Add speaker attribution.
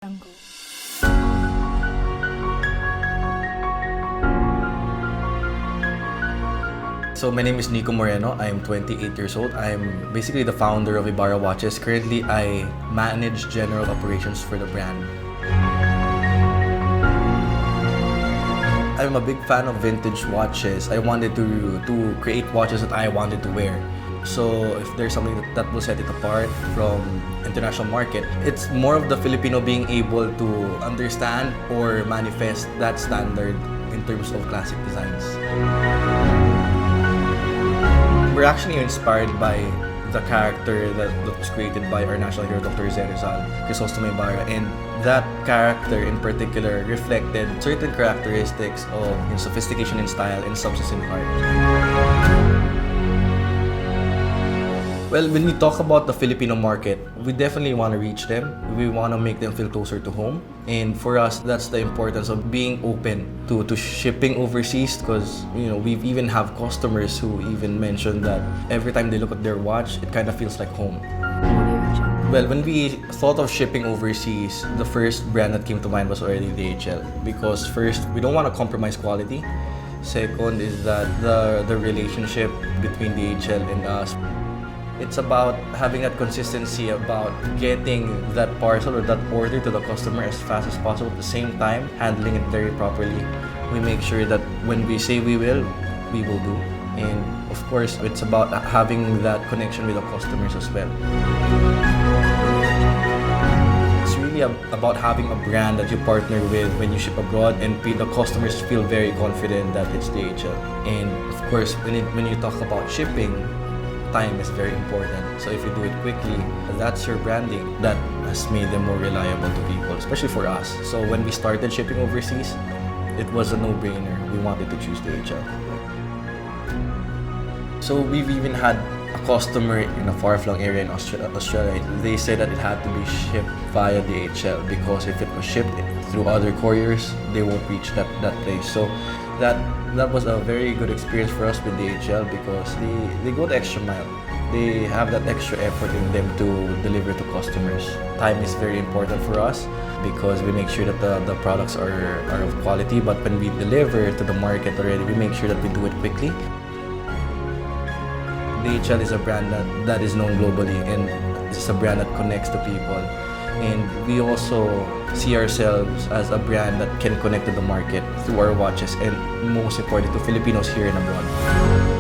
Speaker 1: Jungle.
Speaker 2: So my name is Nico Moreno. I am 28 years old. I am basically the founder of Ibarra Watches. Currently, I manage general operations for the brand. I'm a big fan of vintage watches. I wanted to create watches that I wanted to wear. So if there's something that will set it apart from international market, it's more of the Filipino being able to understand or manifest that standard in terms of classic designs. We're actually inspired by the character that was created by our national hero, Dr. Rizal, Ibarra, and that character in particular reflected certain characteristics of sophistication in style and substance in heart. Well, when we talk about the Filipino market, we definitely want to reach them. We want to make them feel closer to home. And for us, that's the importance of being open to shipping overseas, because we've even have customers who even mention that every time they look at their watch, it kind of feels like home. Well, when we thought of shipping overseas, the first brand that came to mind was already DHL, because first, we don't want to compromise quality. Second is that the relationship between DHL and us, it's about having that consistency about getting that parcel or that order to the customer as fast as possible, at the same time handling it very properly. We make sure that when we say we will do. And of course, it's about having that connection with the customers as well. It's really about having a brand that you partner with when you ship abroad, and the customers feel very confident that it's DHL. And of course, when you talk about shipping, time is very important. So if you do it quickly, that's your branding that has made them more reliable to people, especially for us. So when we started shipping overseas, it was a no-brainer. We wanted to choose DHL. So we've even had a customer in a far-flung area in Australia. They said that it had to be shipped via DHL because if it was shipped through other couriers, they won't reach that place. So that was a very good experience for us with DHL because they go the extra mile. They have that extra effort in them to deliver to customers. Time is very important for us because we make sure that the products are of quality, but when we deliver to the market already, we make sure that we do it quickly. DHL is a brand that is known globally, and it's a brand that connects to people. And we also see ourselves as a brand that can connect to the market through our watches, and most important to Filipinos here and abroad.